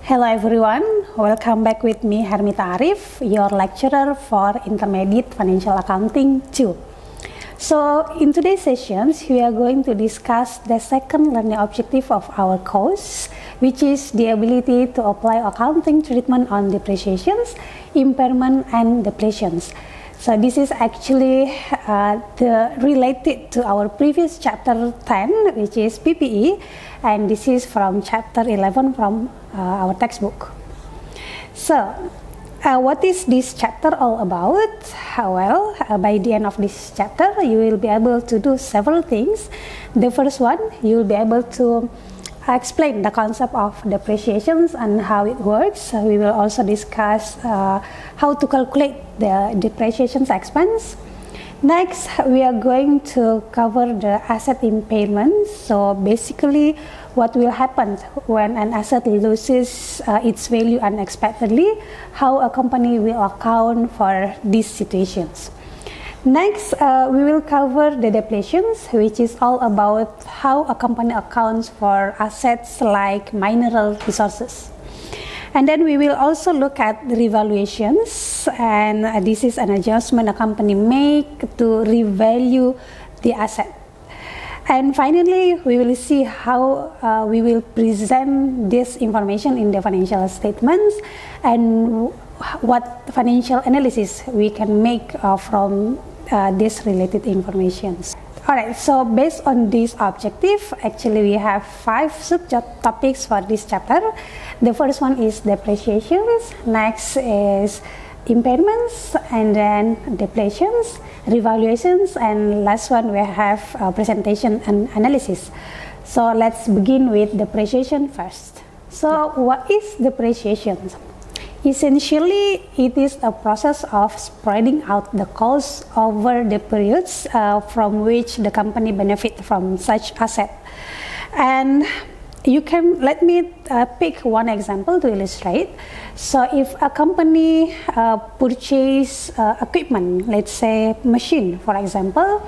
Hello everyone, welcome back with me Hermita Arif, your lecturer for Intermediate Financial Accounting 2. So in today's sessions, we are going to discuss the second learning objective of our course, which is the ability to apply accounting treatment on depreciations, impairment and depletions. So this is actually related to our previous chapter 10, which is PPE, and this is from chapter 11 from our textbook. So what is this chapter all about? Well, by the end of this chapter, you will be able to do several things. The first one, you will be able to explain the concept of depreciations and how it works. We will also discuss how to calculate the depreciations expense. Next, we are going to cover the asset impairment. So basically, what will happen when an asset loses its value unexpectedly, how a company will account for these situations. Next, we will cover the depletions, which is all about how a company accounts for assets like mineral resources. And then we will also look at the revaluations, and this is an adjustment a company make to revalue the asset. And finally, we will see how we will present this information in the financial statements and what financial analysis we can make from this related information. Alright, so based on this objective, actually we have 5 subtopics for this chapter. The first one is depreciations, next is impairments, and then depletions, revaluations, and last one we have presentation and analysis. So let's begin with depreciation first. So what is depreciation? Essentially, it is a process of spreading out the cost over the periods from which the company benefit from such asset. And let me pick one example to illustrate. So if a company purchase equipment, let's say machine, for example,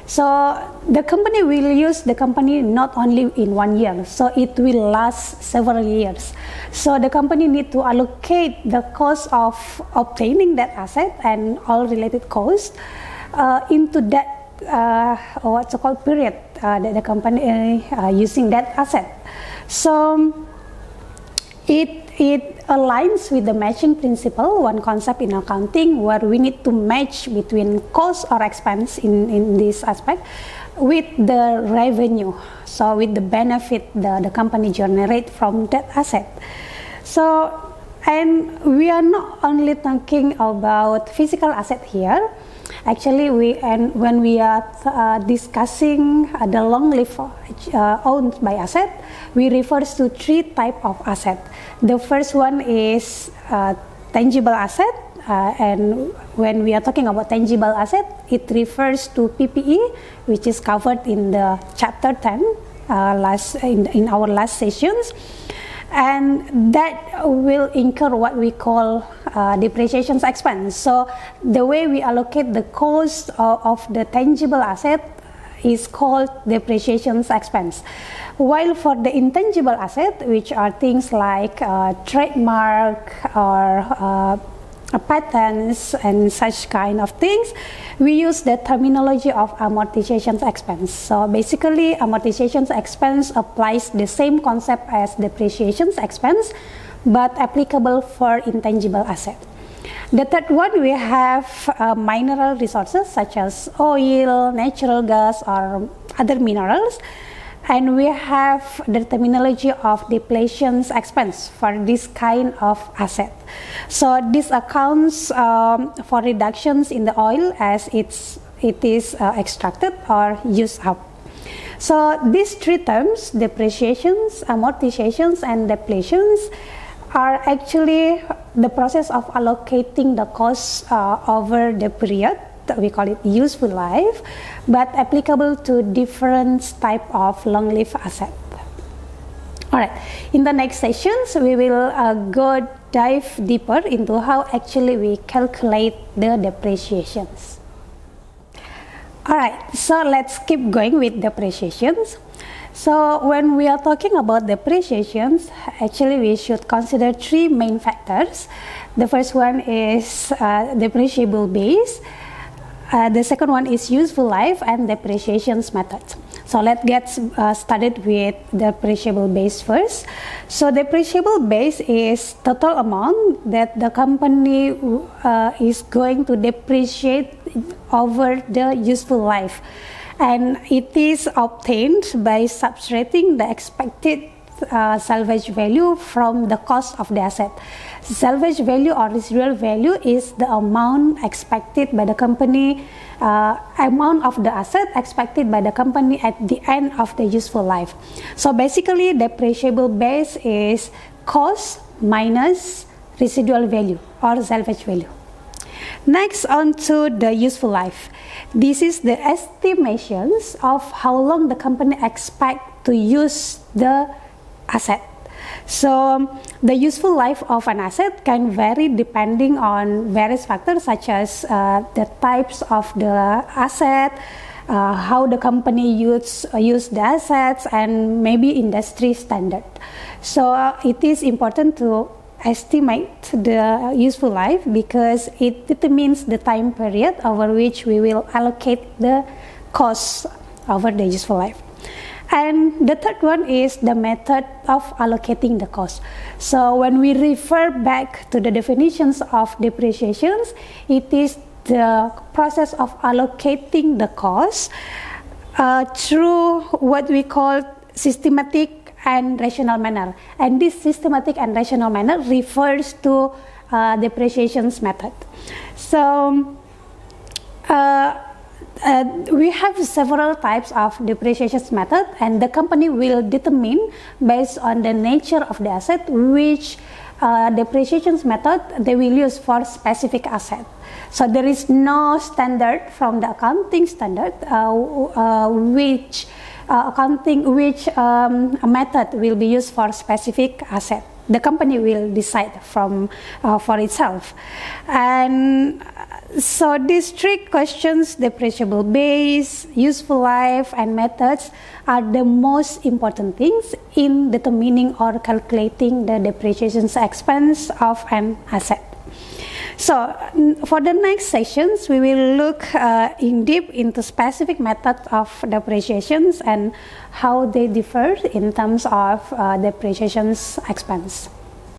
so the company will use the company not only in 1 year, so it will last several years. So the company need to allocate the cost of obtaining that asset and all related costs into that what's called period that the company using that asset. So it aligns with the matching principle, one concept in accounting, where we need to match between cost or expense in this aspect with the revenue, so with the benefit the company generate from that asset. So, and we are not only talking about physical asset here. Actually, when we are discussing the long lived owned by asset, we refer to 3 types of asset. The first one is tangible asset, and when we are talking about tangible asset, it refers to PPE, which is covered in the chapter 10 in our last sessions. And that will incur what we call depreciation expense. So the way we allocate the cost of the tangible asset is called depreciation expense. While for the intangible asset, which are things like trademark or patents and such kind of things, we use the terminology of amortization expense. So basically, amortization expense applies the same concept as depreciation expense, but applicable for intangible asset. The third one, we have mineral resources such as oil, natural gas, or other minerals. And we have the terminology of depletion expense for this kind of asset. So this accounts for reductions in the oil as it is extracted or used up. So these 3 terms, depreciations, amortizations, and depletions, are actually the process of allocating the costs over the period. We call it useful life, but applicable to different type of long-lived asset. Alright, in the next sessions, we will dive deeper into how actually we calculate the depreciations. Alright, so let's keep going with depreciations. So when we are talking about depreciations, actually we should consider three main factors. The first one is depreciable base. The second one is useful life and depreciations method. So let's get started with depreciable base first. So depreciable base is total amount that the company is going to depreciate over the useful life, and it is obtained by subtracting the expected salvage value from the cost of the asset. Salvage value or residual value is the amount expected by the company, amount of the asset expected by the company at the end of the useful life. So basically, depreciable base is cost minus residual value or salvage value. Next, on to the useful life. This is the estimations of how long the company expect to use the asset. So the useful life of an asset can vary depending on various factors such as the types of the asset, how the company use the assets, and maybe industry standard. So it is important to estimate the useful life because it determines the time period over which we will allocate the costs over the useful life. And the third one is the method of allocating the cost. So when we refer back to the definitions of depreciations, it is the process of allocating the cost through what we call systematic and rational manner. And this systematic and rational manner refers to depreciations method. So we have several types of depreciation method, and the company will determine based on the nature of the asset which depreciation method they will use for specific asset. So there is no standard from the accounting standard which method will be used for specific asset. The company will decide for itself. And so these three questions, depreciable base, useful life, and methods, are the most important things in determining or calculating the depreciation expense of an asset. So for the next sessions, we will look in deep into specific methods of depreciations and how they differ in terms of depreciation expense.